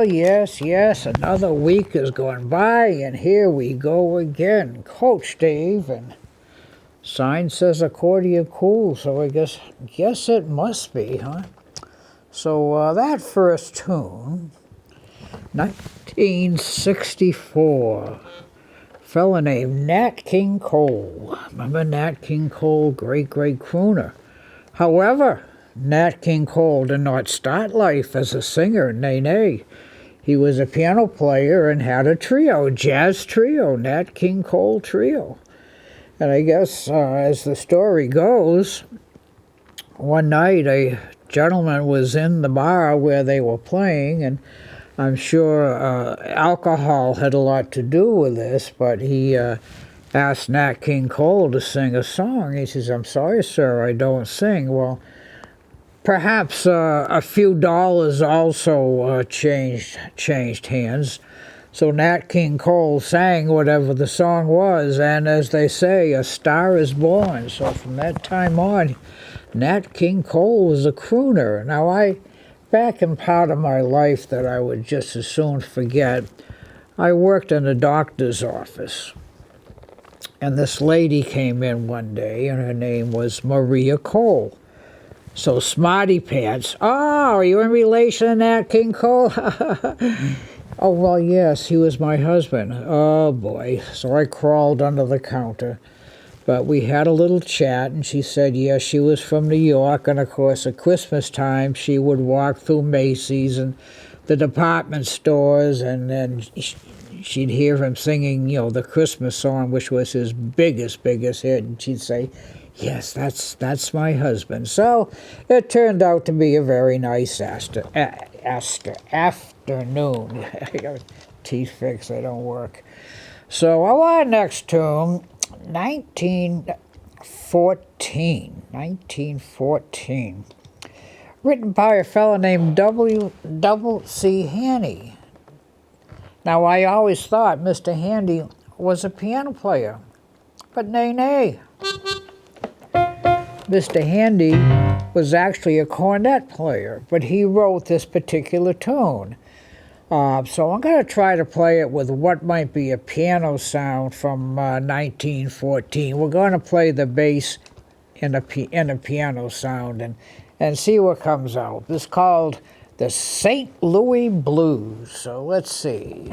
Well, yes, another week has gone by, and here we go again. Coach Dave, and sign says Accordion Cool, so I guess it must be, huh? So that first tune, 1964, fella named Nat King Cole. Remember Nat King Cole, great crooner. However, Nat King Cole did not start life as a singer, nay. He was a piano player and had a trio, jazz trio, Nat King Cole Trio. And I guess, as the story goes, one night a gentleman was in the bar where they were playing, and I'm sure alcohol had a lot to do with this, but he asked Nat King Cole to sing a song. He says, "I'm sorry, sir, I don't sing." Well, perhaps a few dollars also changed hands. So Nat King Cole sang whatever the song was, and as they say, a star is born. So from that time on, Nat King Cole was a crooner. Now, back in part of my life that I would just as soon forget, I worked in a doctor's office. And this lady came in one day, and her name was Maria Cole. So Smarty Pants, "Oh, are you in relation to Nat King Cole?" "Oh, well, yes, he was my husband." Oh, boy. So I crawled under the counter. But we had a little chat, and she said, yes, she was from New York, and of course at Christmas time she would walk through Macy's and the department stores, and then she'd hear him singing, the Christmas song, which was his biggest hit, and she'd say, "Yes, that's my husband." So it turned out to be a very nice afternoon. Teeth fix, they don't work. So our next tune, 1914, written by a fellow named W.C. Handy. Now, I always thought Mr. Handy was a piano player, but nay. Mr. Handy was actually a cornet player, but he wrote this particular tune. So I'm going to try to play it with what might be a piano sound from 1914. We're going to play the bass in a piano sound and see what comes out. This is called the St. Louis Blues. So let's see.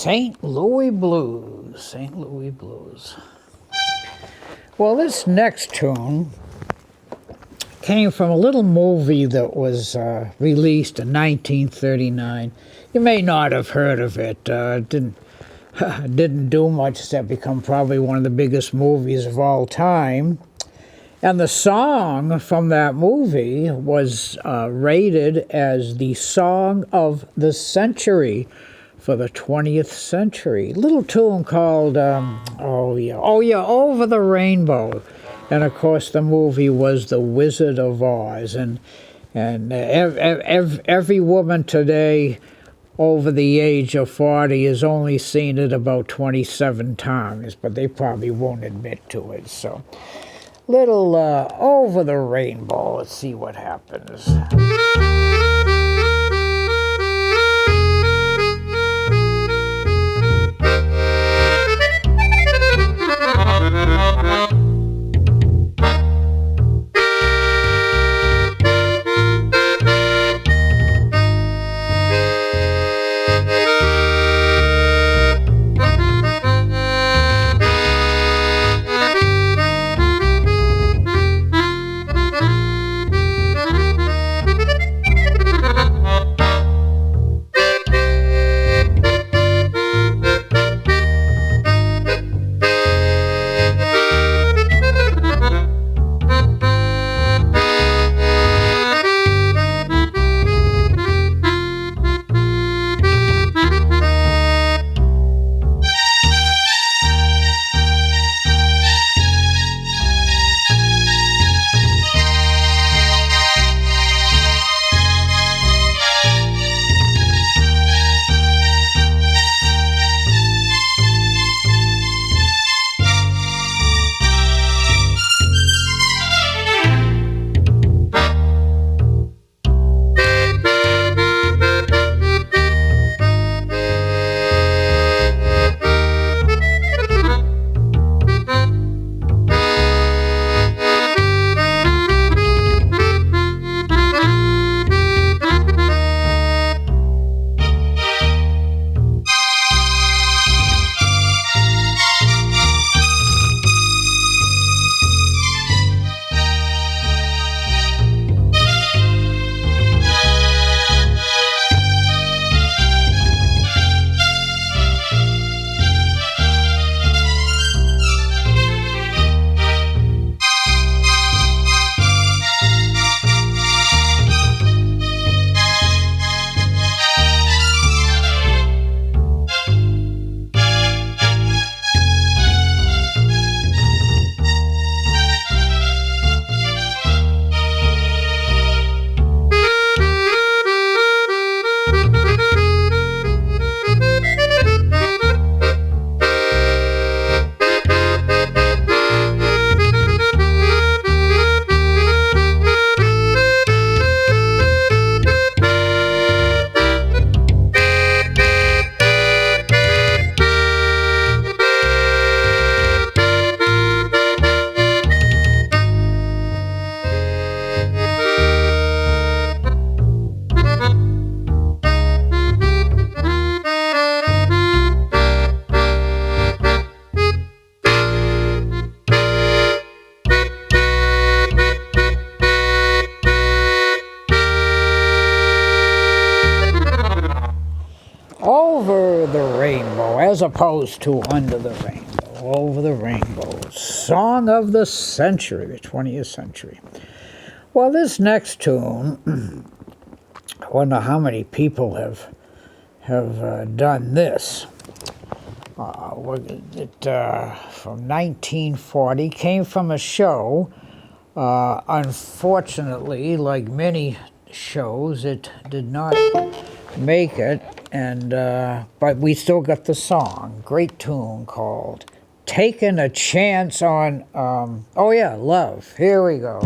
St. Louis Blues. Well, this next tune came from a little movie that was released in 1939. You may not have heard of it. It didn't do much except become probably one of the biggest movies of all time. And the song from that movie was rated as the song of the century for the 20th century. Little tune called, Over the Rainbow. And of course, the movie was The Wizard of Oz, and every woman today over the age of 40 has only seen it about 27 times, but they probably won't admit to it. So, little Over the Rainbow. Let's see what happens. Over the Rainbow, as opposed to Under the Rainbow. Over the Rainbow, song of the century, the 20th century. Well, this next tune, I wonder how many people have done this. From 1940, came from a show. Unfortunately, like many shows, it did not make it, and but we still got the song. Great tune called "Taking a Chance on." Love. Here we go.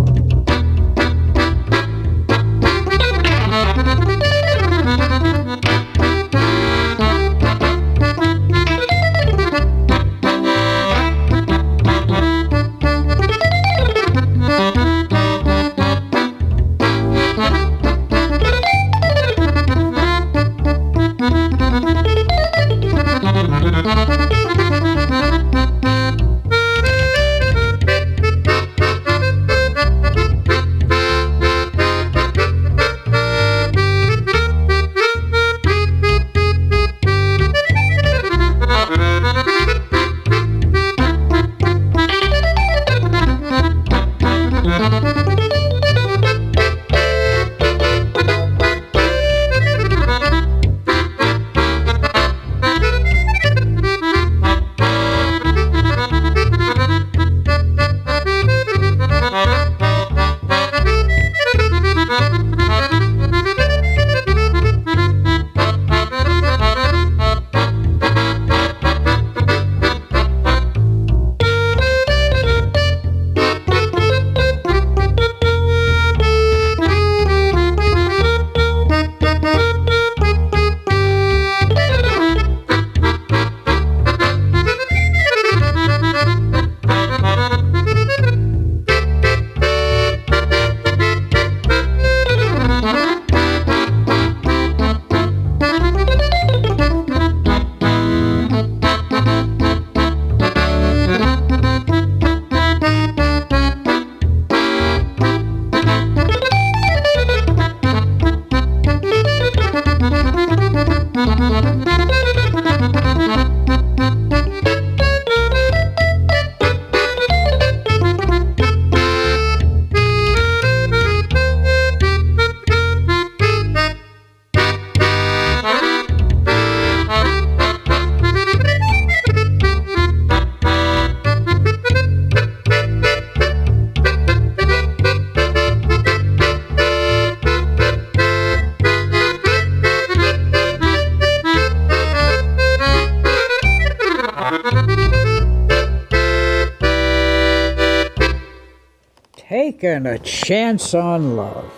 Taking a Chance on Love.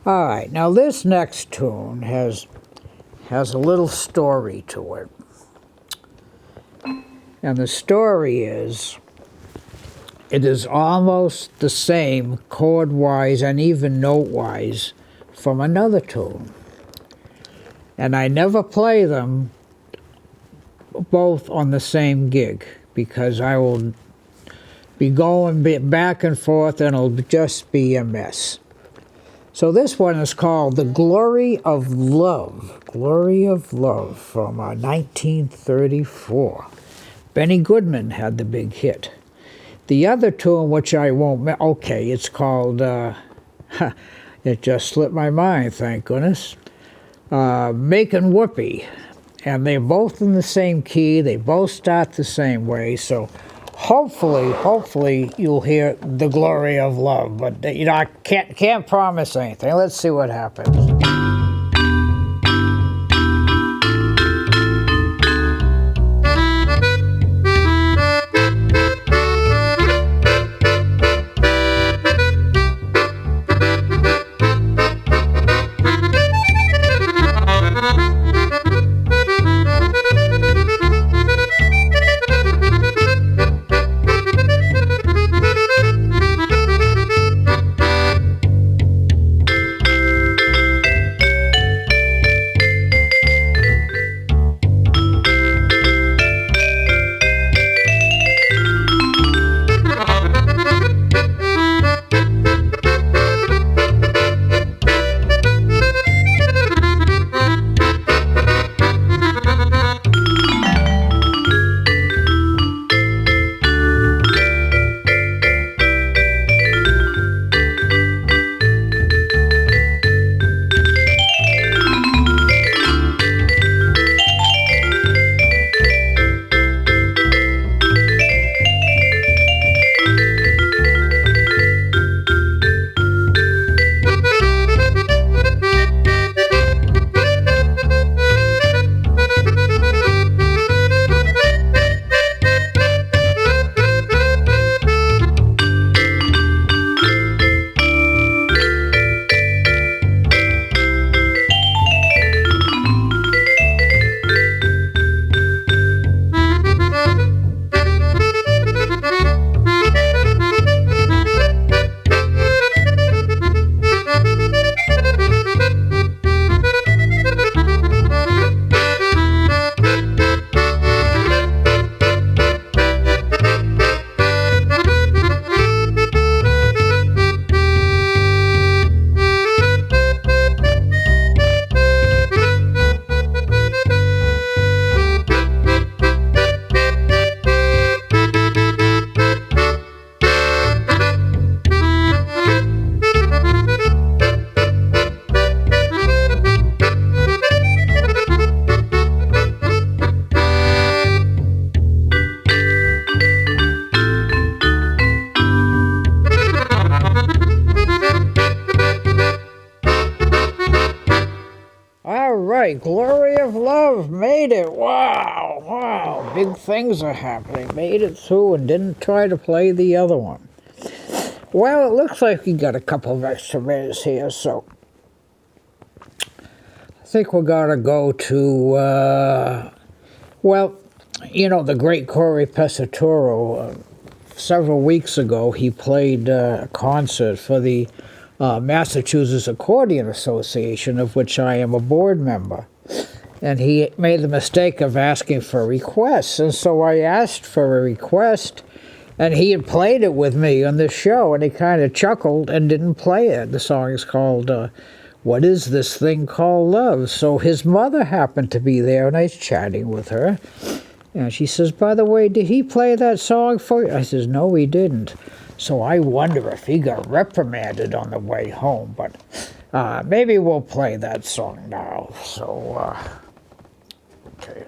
All right, now this next tune has a little story to it. And the story is, it is almost the same chord-wise and even note-wise from another tune. And I never play them both on the same gig because I will be going back and forth and it'll just be a mess. So this one is called The Glory of Love. Glory of Love from 1934. Benny Goodman had the big hit. The other tune, which I won't... Okay, it's called... it just slipped my mind, thank goodness. Making Whoopee. And they're both in the same key. They both start the same way. So hopefully you'll hear The Glory of Love. But, I can't promise anything. Let's see what happens. Glory of Love made it. Wow, big things are happening. Made it through and didn't try to play the other one. Well, it looks like we got a couple of extra minutes here, so I think we're gonna go to the great Corey Pesaturo. Several weeks ago, he played a concert for the Massachusetts Accordion Association, of which I am a board member. And he made the mistake of asking for requests. And so I asked for a request, and he had played it with me on the show, and he kind of chuckled and didn't play it. The song is called, What Is This Thing Called Love? So his mother happened to be there, and I was chatting with her. And she says, by the way, did he play that song for you? I says, no, he didn't. So I wonder if he got reprimanded on the way home, but maybe we'll play that song now. So, okay.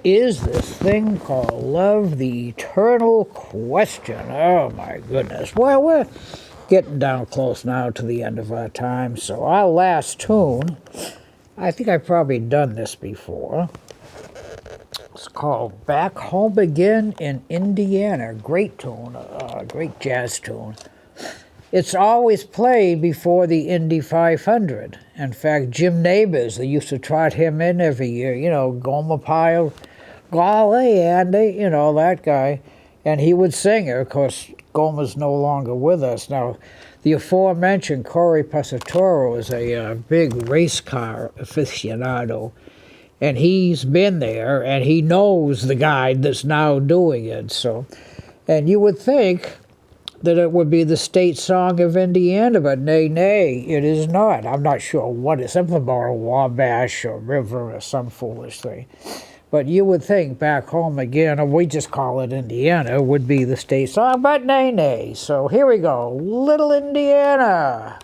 is this thing called love, the eternal question? Oh, my goodness. Well, we're getting down close now to the end of our time, so our last tune, I think I've probably done this before. It's called Back Home Again in Indiana. Great tune, great jazz tune. It's always played before the Indy 500. In fact, Jim Nabors, they used to trot him in every year, you know, Gomer Pyle, golly, Andy, you know, that guy. And he would sing it. Of course, Gomer's no longer with us. Now, the aforementioned Corey Pasatoro is a big race car aficionado. And he's been there, and he knows the guy that's now doing it. So, and you would think that it would be the state song of Indiana, but nay, it is not. I'm not sure what it's, something about a Wabash or river or some foolish thing. But you would think Back Home Again, or we just call it Indiana, would be the state song, but nay. So here we go, Little Indiana.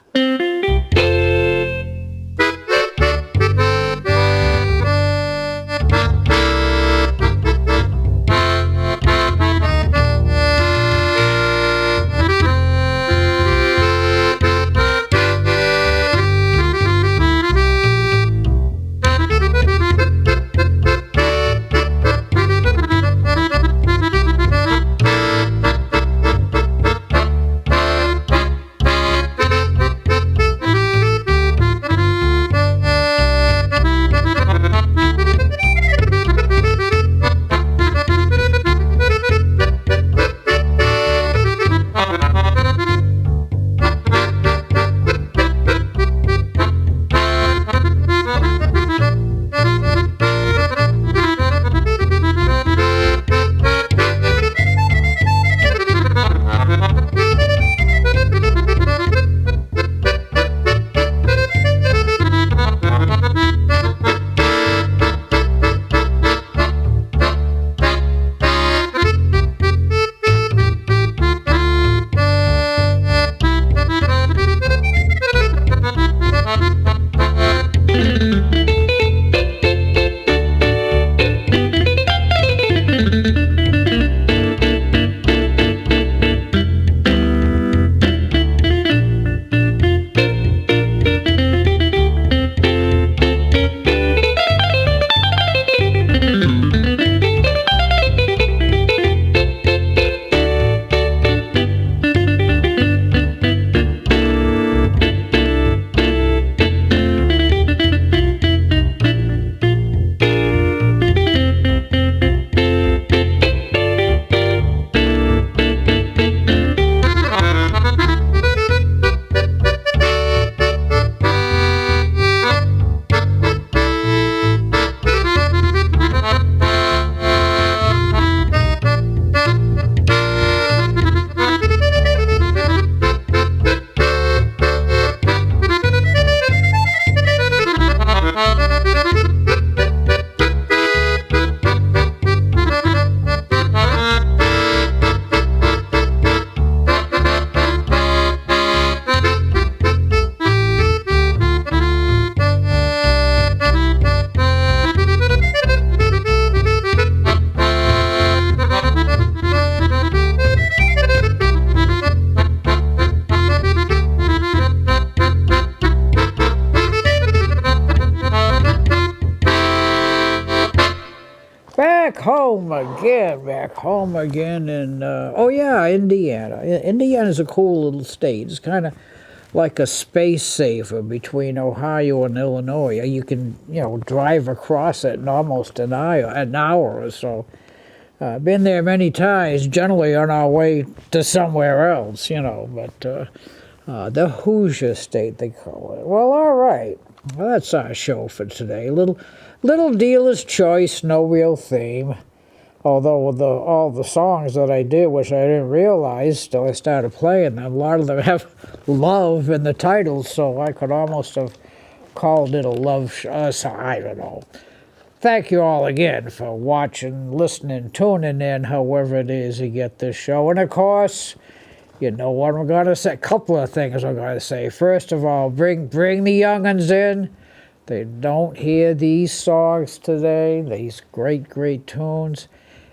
Back home again in, Indiana. Indiana's a cool little state. It's kind of like a space saver between Ohio and Illinois. You can, drive across it in almost an hour or so. Been there many times, generally on our way to somewhere else, but the Hoosier State, they call it. Well, all right. Well, that's our show for today. Little dealer's choice, no real theme. Although all the songs that I did, which I didn't realize till I started playing them, a lot of them have love in the titles, so I could almost have called it a love show. I don't know. Thank you all again for watching, listening, tuning in, however it is you get this show. And of course, you know what I'm going to say. A couple of things I'm going to say. First of all, bring the young'uns in. They don't hear these songs today, these great, great tunes.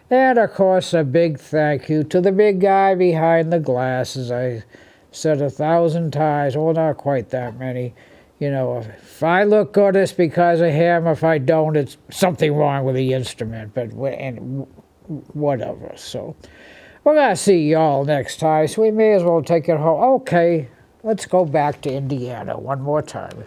And of course, a big thank you to the big guy behind the glass, as I said 1,000 times, well, not quite that many. You know, if I look good, it's because of him. If I don't, it's something wrong with the instrument. But and whatever. So we're gonna see y'all next time. So we may as well take it home. Okay, let's go back to Indiana one more time.